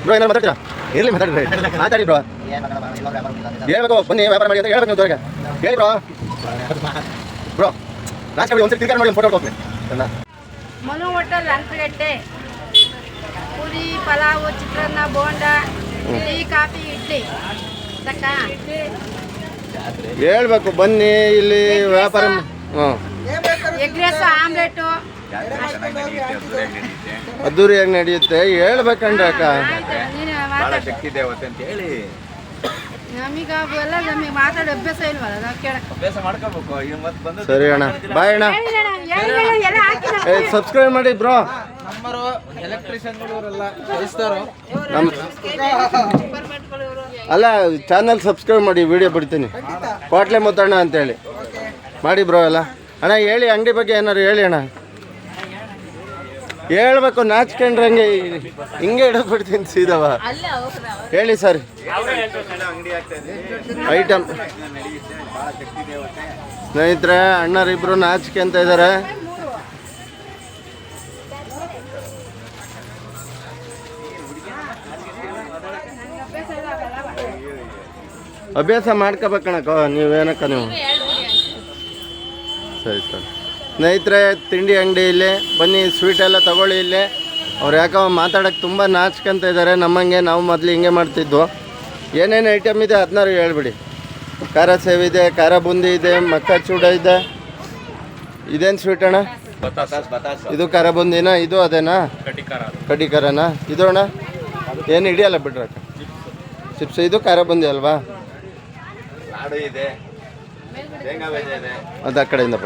Bro ಏನಾರು ಮಾತಾಡ್ತೀರಾ? ಇರಲಿ ಮಾತಾಡ್ರಿ, ಮಾತಾಡಿ ಬ್ರೋ. ಹೇಳ್ಬೇಕು, ಬನ್ನಿ ವ್ಯಾಪಾರ ಮಾಡಿ ಅಂತ ಹೇಳ್ಬೇಕು ನೀವು ತ್ವರೆಗೆ ಹೇಳಿ ಬ್ರೋ. ಬ್ರೋ ಲಾಸ್ಟ್ ಒಂದ್ಸರಿ ತಿರ್ಗಾಡಿ ನೋಡಿ, ಒಂದು ಫೋಟೋ ಹೋಗ್ತೀನಿ. ಮನು ಹೋಟೆಲ್ ಅಂಕಗಟ್ಟೆ, ಪೂರಿ ಪಲಾವು, ಚಿತ್ರಾನ್ನ, ಬೋಂಡ, ಟೀ, ಕಾಫಿ, ಇಡ್ಲಿ. ಹೇಳ್ಬೇಕು ಬನ್ನಿ ಇಲ್ಲಿ ವ್ಯಾಪಾರ. ಎಗ್ ರೈಸ್, ಆಮ್ಲೆಟು ಅದ್ದೂರಿಯಾಗಿ ನಡೆಯುತ್ತೆ. ಹೇಳ್ಬೇಕಂಡ್ರೆ ಅಕ್ಕ ಶಕ್ತಿ ದೇವತೆ ಅಂತ ಹೇಳಿ ನಮೀಗ ಎಲ್ಲ ನಮಗೆ ಮಾತಾಡೋ ಅಭ್ಯಾಸ ಇಲ್ವಲ್ಲ, ನಾವು ಕೇಳಕ್ಕೆ ಅಭ್ಯಾಸ ಮಾಡ್ಕೋಬೇಕು. ಸರಿ ಅಣ್ಣ, ಬಾಯ್ ಅಣ್ಣ. ಸಬ್ಸ್ಕ್ರೈಬ್ ಮಾಡಿ ಬ್ರೋ. ನಮ್ಮರು ಎಲೆಕ್ಟ್ರಿಷಿಯನ್ಗಳವರೆಲ್ಲ ಕೆಲಸದವರು ಅಲ್ಲ, ಚಾನಲ್ ಸಬ್ಸ್ಕ್ರೈಬ್ ಮಾಡಿ, ವಿಡಿಯೋ ಬಿಡ್ತೀನಿ. ಕೋಟ್ಲೆ ಮುತ್ತಣ್ಣ ಅಂತೇಳಿ ಮಾಡಿ ಬ್ರೋ ಎಲ್ಲ. ಅಣ್ಣ ಹೇಳಿ, ಅಂಗಡಿ ಬಗ್ಗೆ ಏನಾರು ಹೇಳಿ ಅಣ್ಣ. ಹೇಳ್ಬೇಕು, ನಾಚ್ಕೊಂಡ್ರೆ ಹಂಗೆ ಹಿಂಗೆ ಇಡಬಿಡ್ತೀನಿ ಸೀದವ. ಹೇಳಿ ಸರ್. ಐಟಮ್ ಸ್ನೇಹಿತರೆ, ಅಣ್ಣರಿಬ್ರು ನಾಚ್ಕೊಂತ ಇದ್ದಾರೆ. ಅಭ್ಯಾಸ ಮಾಡ್ಕೋಬೇಕಣಕ್ಕ ನೀವೇನಕ್ಕ ನೀವು. ಸರಿ ಸರ್. ಸ್ನೇಹಿತರೆ, ತಿಂಡಿ ಅಂಗಡಿ ಇಲ್ಲೇ ಬನ್ನಿ, ಸ್ವೀಟ್ ಎಲ್ಲ ತೊಗೊಳ್ಳಿ ಇಲ್ಲೇ. ಅವ್ರು ಯಾಕೋ ಮಾತಾಡೋಕ್ಕೆ ತುಂಬ ನಾಚ್ಕೊಂತ ಇದ್ದಾರೆ. ನಮ್ಮಂಗೆ ನಾವು ಮೊದಲು ಹಿಂಗೆ ಮಾಡ್ತಿದ್ವು. ಏನೇನು ಐಟಮ್ ಇದೆ ಅದನ್ನಾರು ಹೇಳ್ಬಿಡಿ. ಖಾರ ಸೇವ್ ಇದೆ, ಖಾರ ಬೂಂದಿ ಇದೆ, ಮಕ್ಕ ಚೂಡ ಇದೆ. ಇದೇನು ಸ್ವೀಟ್ ಅಣ್ಣ? ಇದು ಖಾರ ಬೂಂದಿನಾ? ಇದು ಅದೇನಾ? ಕಡ್ಡಿ ಖಾರನಾ? ಇದು ಅಣ್ಣ ಏನು ಹಿಡಿಯಲ್ಲ ಬಿಡ್ರಕ್ಕ. ಚಿಪ್ಸ್. ಇದು ಖಾರ ಬೂಂದಿ ಅಲ್ವಾ? ಅದು ಆ ಕಡೆಯಿಂದ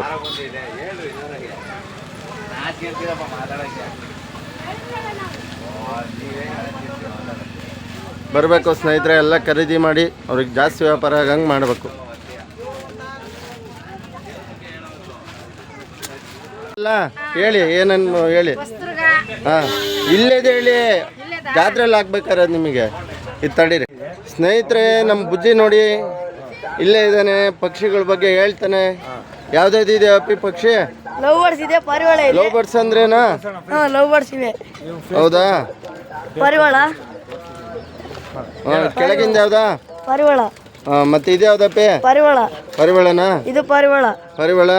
ಬರಬೇಕು ಸ್ನೇಹಿತರೆ. ಎಲ್ಲ ಖರೀದಿ ಮಾಡಿ ಅವ್ರಿಗೆ ಜಾಸ್ತಿ ವ್ಯಾಪಾರ ಆಗಂಗೆ ಮಾಡಬೇಕು. ಅಲ್ಲ ಹೇಳಿ, ಏನನ್ನು ಹೇಳಿ. ಹಾಂ, ಇಲ್ಲೇದು ಹೇಳಿ, ಜಾತ್ರೆಯಲ್ಲಿ ಆಗ್ಬೇಕಾರೆ ನಿಮಗೆ. ಇದು ತಡೀರಿ ಸ್ನೇಹಿತರೆ. ನಮ್ಮ ಬುಜ್ಜಿ ನೋಡಿ ಇಲ್ಲೇ ಇದ್ದಾನೆ, ಪಕ್ಷಿಗಳ ಬಗ್ಗೆ ಹೇಳ್ತಾನೆ. ಯಾವ್ದಾವ್ದು ಇದೆ ಅಪ್ಪಿ ಪಕ್ಷಿ? ಲವ್ ಬರ್ಡ್ಸ್ ಇದೆ, ಪಾರಿವಾಳ ಇದೆ. ಲವ್ ಬರ್ಡ್ಸ್ ಅಂದ್ರೇನಾ? ಲವ್ ಬರ್ಡ್ಸ್ ಇವೆ. ಹೌದಾ? ಪಾರಿವಾಳ. ಕೆಳಗಿಂದ ಯಾವ್ದಾ? ಪಾರಿವಾಳ. ಮತ್ತೆ ಇದು ಯಾವ್ದಪ್ಪಿ? ಪಾರಿವಾಳ. ಪರಿವಾಳನಾ? ಇದು ಪಾರಿವಾಳ. ಪರಿವಾಳ.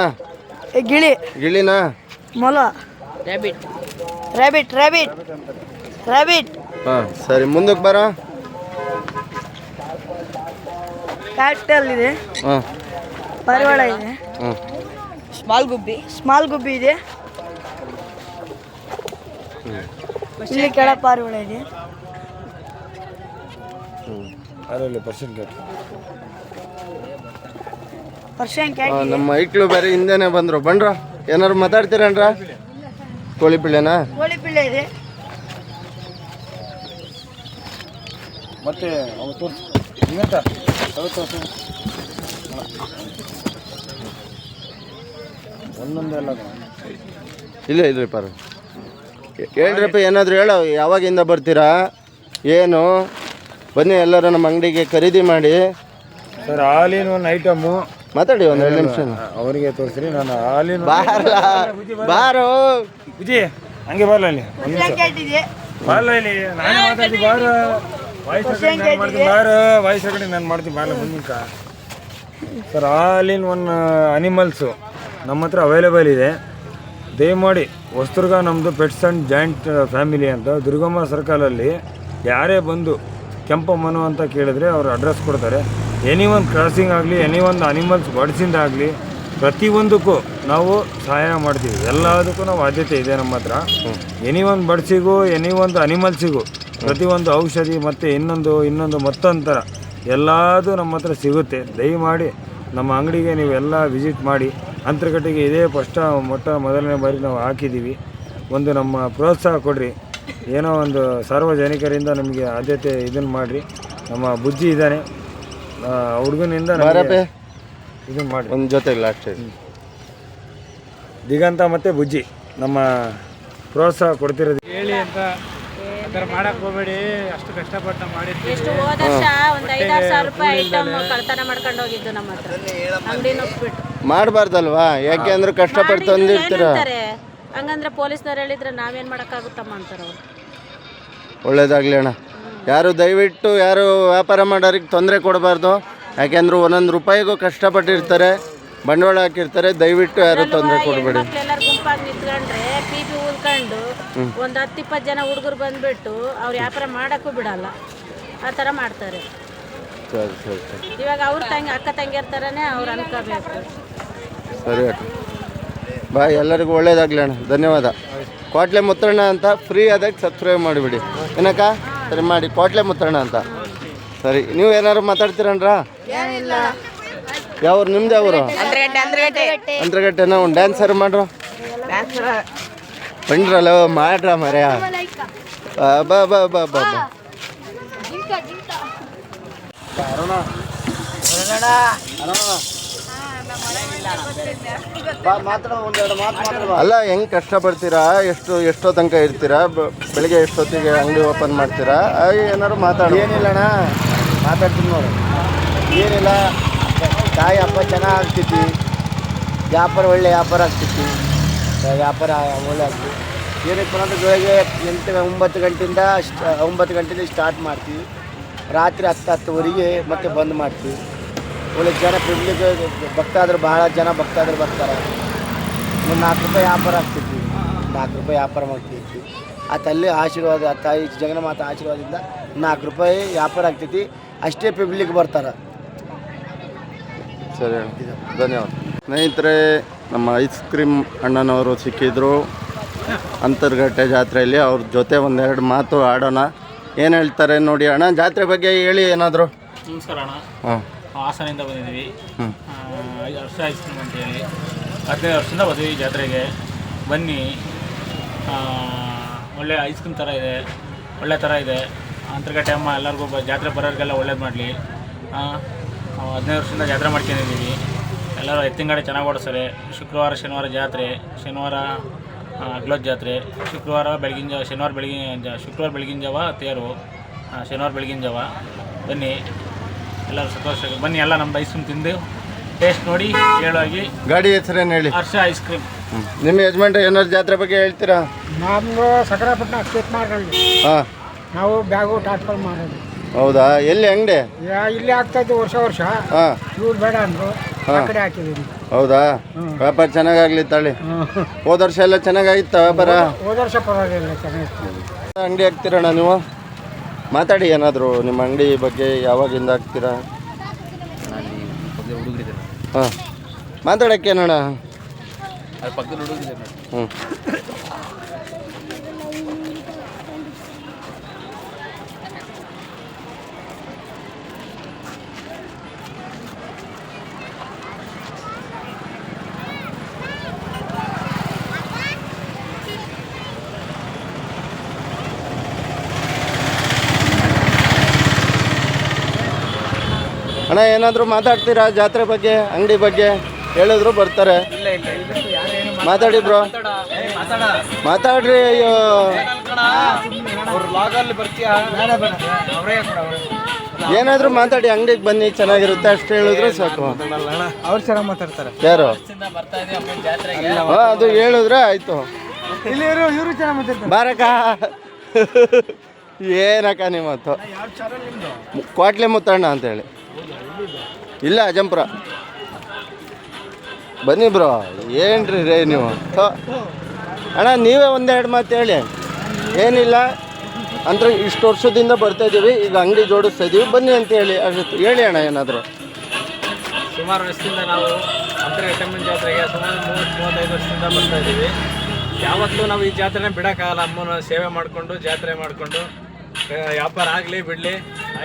ಗಿಳಿ. ಗಿಳಿನಾ? ಮೊಲ. ರ್ಯಾಬಿಟ್. ರ್ಯಾಬಿಟ್. ರ್ಯಾಬಿಟ್. ರ್ಯಾಬಿಟ್. ಹಾಂ ಸರಿ, ಮುಂದಕ್ಕೆ ಬರೋ. ಕ್ಯಾಟಲ್ ಇದೆ. ಹಾಂ. ಪಾರಿವಾಳ ಇದೆ. ಹ್ಞೂ. ಸ್ಮಾಲ್ ಗುಬ್ಬಿ. ಸ್ಮಾಲ್ ಗುಬ್ಬಿ ಇದೆ. ಇಲ್ಲಿ ಕೆಳ ಪಾರಿವಾಳ ಇದೆ. Persian cat. ನಮ್ಮ ಐಕ್ಳು ಬೇರೆ ಹಿಂದೆನೆ ಬಂದರು. ಬಂದ್ರ ಏನಾರು ಮಾತಾಡ್ತೀರನ್ರ? ಕೋಳಿ ಪಿಳ್ಳೆನಾ? ಕೋಳಿ ಪಿಳ್ಳೆ ಇದೆ. ಮತ್ತೆ ಒಂದೊಂದೆಲ್ಲ ಇಲ್ಲ ಇಲ್ರಿ ಪಾರ. ಹೇಳ್ರಪ್ಪ, ಏನಾದರೂ ಹೇಳೋ. ಯಾವಾಗಿಂದ ಬರ್ತೀರಾ ಏನು? ಬನ್ನಿ ಎಲ್ಲರೂ ನಮ್ಮ ಅಂಗಡಿಗೆ ಖರೀದಿ ಮಾಡಿ. ಸರ್, ಹಾಲಿನ ಒಂದು ಐಟಮು ಮಾತಾಡಿ ಒಂದು 2 ನಿಮಿಷ. ಅವರಿಗೆ ತೋರಿಸ್ರಿ. ನಾನು ಹಾಲಿನ ಬಾರೋ ಬುಜಿ ಹಂಗೆ ಬರಲ್ಲ ಇಲ್ಲಿ. ಪರ್ಷಿಯನ್ ಕ್ಯಾಟ್ ಇದೆ. ಬರಲ್ಲ ಇಲ್ಲಿ, ನಾನೇ ಮಾತಾಡ್ತೀನಿ. ಬಾರ ವಾಯ್ಸ್ ಕಡೆ ನಾನು ಮಾಡ್ತೀನಿ. ಬಾರಲ್ಲ ಮುಂದಿನ. ಸರ್, ಹಾಲಿನ ಒಂದು ಅನಿಮಲ್ಸು ನಮ್ಮ ಹತ್ರ ಅವೈಲೇಬಲ್ ಇದೆ. ದಯಮಾಡಿ ಹೊಸದುರ್ಗ ನಮ್ಮದು ಪೆಟ್ಸ್ ಆ್ಯಂಡ್ ಜಾಯಿಂಟ್ ಫ್ಯಾಮಿಲಿ ಅಂತ ದುರ್ಗಮ್ಮ ಸರ್ಕಲಲ್ಲಿ ಯಾರೇ ಬಂದು ಕೆಂಪಮ್ಮನು ಅಂತ ಕೇಳಿದ್ರೆ ಅವರು ಅಡ್ರೆಸ್ ಕೊಡ್ತಾರೆ. ಎನಿ ಒಂದು ಕ್ರಾಸಿಂಗ್ ಆಗಲಿ, ಎನಿ ಒಂದು ಅನಿಮಲ್ಸ್ ಬಡ್ಸಿಂದ ಆಗಲಿ, ಪ್ರತಿಯೊಂದಕ್ಕೂ ನಾವು ಸಹಾಯ ಮಾಡ್ತೀವಿ. ಎಲ್ಲದಕ್ಕೂ ನಾವು ಆದ್ಯತೆ ಇದೆ ನಮ್ಮ ಹತ್ರ. ಎನಿ ಒಂದು ಬಡ್ಸಿಗೂ, ಎನಿ ಒಂದು ಅನಿಮಲ್ಸಿಗೂ ಪ್ರತಿಯೊಂದು ಔಷಧಿ ಮತ್ತು ಇನ್ನೊಂದು ಮತ್ತೊಂದು ಥರ ಎಲ್ಲದೂ ನಮ್ಮ ಹತ್ರ ಸಿಗುತ್ತೆ. ದಯಮಾಡಿ ನಮ್ಮ ಅಂಗಡಿಗೆ ನೀವೆಲ್ಲ ವಿಸಿಟ್ ಮಾಡಿ. ಅಂತರ್ಗಟ್ಟಿಗೆ ಇದೇ ಮೊದಲನೇ ಬಾರಿ ನಾವು ಹಾಕಿದ್ದೀವಿ. ಒಂದು ನಮ್ಮ ಪ್ರೋತ್ಸಾಹ ಕೊಡ್ರಿ. ಏನೋ ಒಂದು ಸಾರ್ವಜನಿಕರಿಂದ ನಮಗೆ ಆದ್ಯತೆ ಇದನ್ನು ಮಾಡಿರಿ. ನಮ್ಮ ಬುಜ್ಜಿ ಇದ್ದಾನೆ, ಹುಡುಗನಿಂದ ಇದನ್ನು ಮಾಡಿ. ಒಂದು ಜೊತೆಗೆ ಲಾಸ್ಟ್ ದಿಗಂತ ಮತ್ತು ಬುಜ್ಜಿ ನಮ್ಮ ಪ್ರೋತ್ಸಾಹ ಕೊಡ್ತಿರೋದು. ಹೇಳಿ ಅಂತ ಮಾಡಕ್ ಹೋಗ್ಬೇಡಿ. ಅಷ್ಟು ಕಷ್ಟಪಟ್ಟು ಮಾಡಿದ್ವಿ. ಎಷ್ಟು ಹೋದ ವರ್ಷ ಒಂದು 5,000 ರೂಪಾಯಿ ಐಟಮ್ ಕಳ್ತನ ಮಾಡ್ಕೊಂಡು ಹೋಗಿದ್ದು ನಮ್ಮ ಹತ್ರ. ಅಂಗಡಿ ನುಗ್ಬಿಟ್ಟು ಮಾಡಬಾರ್ದಲ್ವಾ? ಯಾಕೆ ಅಂದ್ರೆ ಕಷ್ಟಪಟ್ಟು ತಂದಿರ್ತೀರ. ಹಂಗಂದ್ರೆ ಪೊಲೀಸ್ನವ್ರು ಹೇಳಿದ್ರೆ ನಾವೇನು ಮಾಡೋಕ್ಕಾಗುತ್ತಮ್ಮ ಅಂತಾರೆ ಅವ್ರು. ಒಳ್ಳೇದಾಗಲಿ ಅಣ್ಣ. ಯಾರು ದಯವಿಟ್ಟು ಯಾರು ವ್ಯಾಪಾರ ಮಾಡೋರಿಗೆ ತೊಂದರೆ ಕೊಡಬಾರ್ದು. ಯಾಕೆಂದ್ರೆ ಒಂದೊಂದು ರೂಪಾಯಿಗೂ ಕಷ್ಟಪಟ್ಟಿರ್ತಾರೆ, ಬಂಡವಾಳ ಹಾಕಿರ್ತಾರೆ. ದಯವಿಟ್ಟು ಯಾರು ತೊಂದರೆ ಕೊಡಬೇಡಿ. ಎಲ್ಲರೂ ಗುಂಪಾಗಿ ನಿಂತ್ಕೊಂಡ್ರೆ ಪೀಪಿ ಊದ್ಕೊಂಡು ಒಂದು 10-20 ಜನ ಹುಡುಗರು ಬಂದ್ಬಿಟ್ಟು ಅವ್ರು ವ್ಯಾಪಾರ ಮಾಡೋಕ್ಕೂ ಬಿಡಲ್ಲ, ಆ ಥರ ಮಾಡ್ತಾರೆ. ಸರಿ ಸರಿ ಸರಿ ಇವಾಗ ಅವ್ರ ಅಕ್ಕ ತಂಗಿಯರ ಥರನೇ ಅವ್ರು ಅನ್ಕೋಬೇಕು. ಸರಿ ಅಕ್ಕ ಬಾಯ್. ಎಲ್ಲರಿಗೂ ಒಳ್ಳೇದಾಗಲಿ ಅಣ್ಣ, ಧನ್ಯವಾದ. ಕೋಟ್ಲೆ ಮುತ್ತಣ್ಣ ಅಂತ ಫ್ರೀ ಆದಾಗ ಸಬ್ಸ್ಕ್ರೈಬ್ ಮಾಡಿಬಿಡಿ ಏನಕ್ಕ. ಸರಿ ಮಾಡಿ, ಕೋಟ್ಲೆ ಮುತ್ತಣ್ಣ ಅಂತ. ಸರಿ, ನೀವು ಏನಾದ್ರು ಮಾತಾಡ್ತೀರಣ್ರ? ಯಾವ್ರು ನಿಮ್ದು? ಯಾವರು? ಅಂತರಗಟ್ಟೆನ. ಒಂದು ಡ್ಯಾನ್ಸರ್ ಮಾಡ್ರು ಬಂದ್ರಲ್ಲ, ಮಾಡ್ರ ಮರ್ಯ. ಬಾ ಬಾ ಬಾ ಬಾ ಬಾ. ಅಲ್ಲ, ಹೆಂಗೆ ಕಷ್ಟಪಡ್ತೀರಾ? ಎಷ್ಟೋ ತನಕ ಇರ್ತೀರಾ? ಬೆಳಿಗ್ಗೆ ಎಷ್ಟೊತ್ತಿಗೆ ಅಂಗಡಿ ಓಪನ್ ಮಾಡ್ತೀರಾ? ಏನಾದ್ರು ಮಾತಾಡಿ. ಏನಿಲ್ಲಣ್ಣ, ಮಾತಾಡ್ತೀನಿ ನೋಡು. ಏನಿಲ್ಲ, ಕಾಯಿ ಹಬ್ಬ ಚೆನ್ನಾಗಿ ಆಗ್ತೈತಿ, ವ್ಯಾಪಾರ ಒಳ್ಳೆ ವ್ಯಾಪಾರ ಆಗ್ತೈತಿ, ವ್ಯಾಪಾರ ಒಳ್ಳೆ ಆಗ್ತೈತಿ. ಏನಕ್ಕೆ ಅಂದ್ರೆ ಬೆಳಗ್ಗೆ 9 ಗಂಟೆಯಿಂದ 9 ಗಂಟೆಯಿಂದ ಸ್ಟಾರ್ಟ್ ಮಾಡ್ತೀವಿ, ರಾತ್ರಿ 10-10ವರೆಗೆ ಮತ್ತೆ ಬಂದ್ ಮಾಡ್ತೀವಿ. ಒಳ್ಳೆ ಜನ ಪಬ್ಲಿಕ್ ಭಕ್ತಾದ್ರು, ಭಾಳ ಜನ ಭಕ್ತಾದ್ರು ಬರ್ತಾರೆ. ಒಂದು 4 ರೂಪಾಯಿ ವ್ಯಾಪಾರ ಆಗ್ತೈತಿ, 4 ರೂಪಾಯಿ ವ್ಯಾಪಾರ ಮಾಡ್ತೈತಿ. ಆ ತಲ್ಲಿ ಆಶೀರ್ವಾದ, ಆ ತಾಯಿ ಜಗನ್ಮಾತ ಆಶೀರ್ವಾದದಿಂದ 4 ರೂಪಾಯಿ ವ್ಯಾಪಾರ ಆಗ್ತೈತಿ. ಅಷ್ಟೇ ಪಬ್ಲಿಕ್ ಬರ್ತಾರೆ. ಸರಿ, ಧನ್ಯವಾದ. ಸ್ನೇಹಿತರೆ, ನಮ್ಮ ಐಸ್ ಕ್ರೀಮ್ ಅಣ್ಣನವರು ಸಿಕ್ಕಿದ್ರು ಅಂತರ್ಗಟ್ಟೆ ಜಾತ್ರೆಯಲ್ಲಿ. ಅವ್ರ ಜೊತೆ ಒಂದೆರಡು ಮಾತು ಆಡೋಣ. ಏನು ಹೇಳ್ತಾರೆ ನೋಡಿ. ಅಣ್ಣ, ಜಾತ್ರೆ ಬಗ್ಗೆ ಹೇಳಿ ಏನಾದರೂ. ನಮಸ್ಕಾರ ಅಣ್ಣ. ಹಾಂ, ಹಾಸನಿಂದ ಬಂದಿದ್ದೀವಿ. 5 ವರ್ಷ ಐಸ್ ಕ್ರೀಮ್ ಅಂತೇಳಿ 15 ವರ್ಷದಿಂದ ಬಂದಿದ್ದೀವಿ ಜಾತ್ರೆಗೆ. ಬನ್ನಿ, ಒಳ್ಳೆ ಐಸ್ ಕ್ರೀಮ್ ಥರ ಇದೆ, ಒಳ್ಳೆ ಥರ ಇದೆ. ಅಂತರ್ಗಟ್ಟೆ ಅಮ್ಮ ಎಲ್ಲರಿಗೂ ಜಾತ್ರೆ ಬರೋರಿಗೆಲ್ಲ ಒಳ್ಳೇದು ಮಾಡಲಿ. 15 ವರ್ಷದಿಂದ ಜಾತ್ರೆ ಮಾಡ್ಕೊಂಡಿದ್ದೀವಿ. ಎಲ್ಲರೂ ಎತ್ತಿನಗಾಡಿ ಚೆನ್ನಾಗಿ ಓಡಿಸ್ತಾರೆ. ಶುಕ್ರವಾರ ಶನಿವಾರ ಜಾತ್ರೆ, ಶನಿವಾರ ಅಗ್ಲೋತ್ ಜಾತ್ರೆ, ಶುಕ್ರವಾರ ಬೆಳಗಿನ ಜಾವ ತೇರು, ಶನಿವಾರ ಬೆಳಗಿನ ಜಾವ. ಬನ್ನಿ, ಎಲ್ಲರೂ ಸಂತೋಷ ಬನ್ನಿ. ಎಲ್ಲ ನಮ್ಮದು ಐಸ್ ಕ್ರೀಮ್ ತಿಂದು ಟೇಸ್ಟ್ ನೋಡಿ ಹೇಳುವಾಗಿ. ಗಾಡಿ ಹೆಸರೇನು ಹೇಳಿ? ಹರ್ಷ ಐಸ್ ಕ್ರೀಮ್. ನಿಮ್ಮ ಯಜಮಾನ್ರು ಏನಾದ್ರು ಜಾತ್ರೆ ಬಗ್ಗೆ ಹೇಳ್ತೀರಾ? ನಮ್ಮದು ಸಕರಾಪಟ್ಟಣ ಸ್ಟೇಟ್ ಮಾರ್ಗಲ್ಲಿ ಹಾಂ, ನಾವು ಬ್ಯಾಗು ಟಾಟ್ಗಳು ಮಾಡೋದು. ಹೌದಾ? ಎಲ್ಲಿ ಅಂಗಡಿ? ಇಲ್ಲಿ ಆಗ್ತಾ ಇದ್ದು ವರ್ಷ. ಹಾಂ, ಇವ್ರು ಬೇಡ ಅಂದರು, ಆ ಕಡೆ ಹಾಕಿದ್ದೀವಿ. ಹೌದಾ? ವ್ಯಾಪಾರ ಚೆನ್ನಾಗಾಗ್ಲಿ ತಾಳಿ. ಹೋದ ವರ್ಷ ಎಲ್ಲ ಚೆನ್ನಾಗಾಗಿತ್ತ ವ್ಯಾಪಾರ? ಹೋದ ವರ್ಷ ಪರವಾಗಿಲ್ಲ, ಚೆನ್ನಾಗಿತ್ತು. ಅಂಗಡಿ ಹಾಕ್ತೀರಣ್ಣ ನೀವು? ಮಾತಾಡಿ ಏನಾದರೂ ನಿಮ್ಮ ಅಂಗಡಿ ಬಗ್ಗೆ. ಯಾವಾಗಿಂದ ಹಾಕ್ತೀರಾ? ಹಾಂ, ಮಾತಾಡೋಕ್ಕೇನಣ್ಣ? ಹ್ಞೂ, ಅಣ್ಣ ಏನಾದರೂ ಮಾತಾಡ್ತೀರಾ ಜಾತ್ರೆ ಬಗ್ಗೆ, ಅಂಗಡಿ ಬಗ್ಗೆ? ಹೇಳಿದ್ರು ಬರ್ತಾರೆ. ಮಾತಾಡಿ ಬ್ರೋ, ಮಾತಾಡ್ರಿ. ಅಯ್ಯೋ, ಏನಾದರೂ ಮಾತಾಡಿ. ಅಂಗಡಿಗೆ ಬನ್ನಿ, ಚೆನ್ನಾಗಿರುತ್ತೆ ಅಷ್ಟು ಹೇಳಿದ್ರು ಸಾಕು. ಅವ್ರು ಚೆನ್ನಾಗಿ ಮಾತಾಡ್ತಾರೆ. ಯಾರು? ಹಾಂ, ಅದು ಹೇಳಿದ್ರೆ ಆಯಿತು. ಇಲ್ಲಿ ಇವರು ಚೆನ್ನಾಗಿ ಮಾತಾಡ್ತಾರೆ. ಬಾರಕ್ಕ. ಏನಕ್ಕ ನಿಮ್ಮತ್ತು? ಕೋಟ್ಲೆ ಮುತ್ತಣ್ಣ ಅಂತೇಳಿ. ಇಲ್ಲ, ಅಜಂಪುರ. ಬನ್ನಿ ಬ್ರೋ. ಏನ್ರಿ ರೇ ನೀವು? ಅಣ್ಣ, ನೀವೇ ಒಂದೆರಡು ಮಾತು ಹೇಳಿ. ಏನಿಲ್ಲ ಅಂದರೆ ಇಷ್ಟು ವರ್ಷದಿಂದ ಬರ್ತಾಯಿದ್ದೀವಿ, ಈಗ ಅಂಗಡಿ ಜೋಡಿಸ್ತಾ ಇದ್ದೀವಿ, ಬನ್ನಿ ಅಂತ ಹೇಳಿ. ಅಷ್ಟು ಹೇಳಿ ಅಣ್ಣ ಏನಾದರೂ. ಸುಮಾರು ವರ್ಷದಿಂದ ನಾವು ಅಂತರ್ಗಟ್ಟೆ ಜಾತ್ರೆಗೆ ಸುಮಾರು 30-35 ವರ್ಷದಿಂದ ಬರ್ತಾ ಇದ್ದೀವಿ. ಯಾವತ್ತೂ ನಾವು ಈ ಜಾತ್ರೆನೇ ಬಿಡೋಕ್ಕಾಗಲ್ಲ. ಅಮ್ಮನ ಸೇವೆ ಮಾಡಿಕೊಂಡು ಜಾತ್ರೆ ಮಾಡಿಕೊಂಡು ವ್ಯಾಪಾರ ಆಗಲಿ ಬಿಡಲಿ,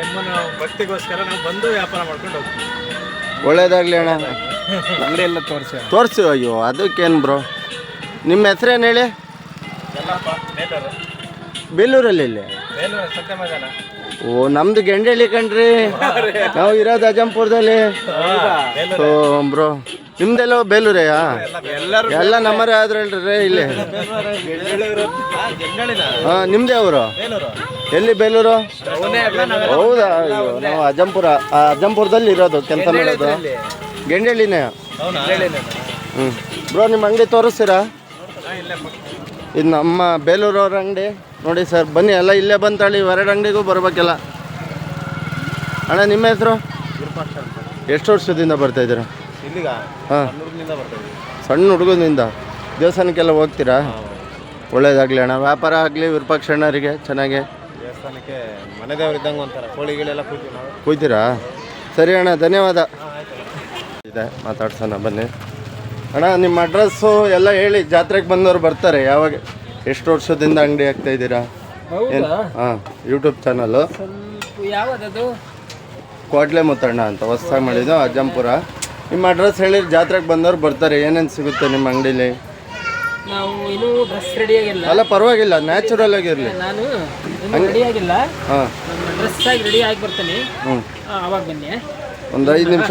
ಅಮ್ಮನ ಭಕ್ತಿಗೋಸ್ಕರ ನಾವು ಬಂದು ವ್ಯಾಪಾರ ಮಾಡ್ಕೊಂಡು ಹೋಗ್ತೀವಿ. ಒಳ್ಳೇದಾಗಲಿ ಅಣ್ಣ. ಅಂಗಡಿ ಎಲ್ಲ ತೋರಿಸಿ. ಅಯ್ಯೋ, ಅದಕ್ಕೇನು ಬ್ರೋ. ನಿಮ್ಮ ಹೆಸ್ರೇನು ಹೇಳಿ? ಬೇಲೂರಲ್ಲಿ. ಇಲ್ಲಿ ಸತ್ಯಮಗನ. ಓ, ನಮ್ದು ಗೆಂಡಳ್ಳಿ ಕಣ್ರಿ. ನಾವು ಇರೋದು ಅಜಂಪುರದಲ್ಲಿ. ಓ ಬ್ರೋ, ನಿಮ್ದೆಲ್ಲ ಬೇಲೂರೆಯಾ? ಎಲ್ಲ ನಮ್ಮರೇ ಆದ್ರಲ್ರಿ ಇಲ್ಲಿ. ಹಾಂ, ನಿಮ್ದೇ ಅವರು? ಎಲ್ಲಿ ಬೇಲೂರು? ಹೌದಾ? ಅಯ್ಯೋ, ನಾವು ಅಜಂಪುರದಲ್ಲಿ ಇರೋದು, ಕೆಲಸ ಮಾಡೋದು. ಗೆಂಡಳ್ಳಿನೇ. ಬ್ರೋ, ನಿಮ್ಮ ಅಂಗಡಿ ತೋರಿಸ್ತೀರಾ? ಇದು ನಮ್ಮ ಬೇಲೂರವ್ರ ಅಂಗಡಿ. ನೋಡಿ ಸರ್ ಬನ್ನಿ ಎಲ್ಲ ಇಲ್ಲೇ ಬಂತಾಳಿ ಎರಡು ಅಂಗಡಿಗೂ ಬರ್ಬೇಕಲ್ಲ. ಅಣ್ಣ ನಿಮ್ಮ ಹೆಸರು? ಎಷ್ಟು ವರ್ಷದಿಂದ ಬರ್ತಾ ಇದ್ದೀರಾ ಇಲ್ಲಿಗ ಹಾಂ? ಬರ್ತಾ ಇದ್ದೀವಿ. ಸಣ್ಣ ಹುಡುಗನಿಂದ ದೇವಸ್ಥಾನಕ್ಕೆಲ್ಲ ಹೋಗ್ತೀರಾ? ಒಳ್ಳೇದಾಗಲಿ ಅಣ್ಣ, ವ್ಯಾಪಾರ ಆಗಲಿ ವಿರೂಪಾಕ್ಷಣ್ಣರಿಗೆ ಚೆನ್ನಾಗಿ. ದೇವಸ್ಥಾನಕ್ಕೆ ಮನೆ ದೇವ್ರು ಇದ್ದಂಗೆ ಒಂಥರ ಕೋಳಿಗಳೆಲ್ಲ ಕೂತೀವಿ ನಾವು. ಕೂಯ್ತೀರಾ? ಸರಿ ಅಣ್ಣ, ಧನ್ಯವಾದ. ಇದೆ ಮಾತಾಡ್ಸೋಣ ಬನ್ನಿ. ಅಣ್ಣ ನಿಮ್ಮ ಅಡ್ರೆಸ್ಸು ಎಲ್ಲ ಹೇಳಿ, ಜಾತ್ರೆಗೆ ಬಂದವರು ಬರ್ತಾರೆ. ಯಾವಾಗ ಎಷ್ಟು ವರ್ಷದಿಂದ ಅಂಗಡಿ ಹಾಕ್ತಾ ಇದ್ದೀರಾ? ಹಾಂ, ಯೂಟ್ಯೂಬ್ ಚಾನಲ್ಲು ಯಾವ್ದದು? ಕೋಟ್ಲೆ ಮುತ್ತಣ್ಣ ಅಂತ ಹೊಸ್ದಾಗಿ ಮಾಡಿದ್ದು, ಅಜ್ಜಂಪುರ. ನಿಮ್ಮ ಅಡ್ರೆಸ್ ಹೇಳಿ, ಜಾತ್ರೆಗೆ ಬಂದವ್ರು ಬರ್ತಾರೆ. ಏನೇನು ಸಿಗುತ್ತೆ ನಿಮ್ಮ ಅಂಗಡೀಲಿ? ನಾವು ಇನ್ನೂ ಡ್ರೆಸ್ ರೆಡಿ ಆಗಿಲ್ಲ. ಅಲ್ಲ ಪರವಾಗಿಲ್ಲ, ನ್ಯಾಚುರಲ್ ಆಗಿರಲಿ. ನಾನು ಇನ್ನೂ ರೆಡಿ ಆಗಿಲ್ಲ. ಹಾಂ, ನಮ್ಮ ಡ್ರೆಸ್ ಆಗಿ ರೆಡಿ ಆಗಿ ಬರ್ತೀನಿ. ಹ್ಞೂ, ಅವಾಗ ಬನ್ನಿ. ಒಂದು 5 ನಿಮಿಷ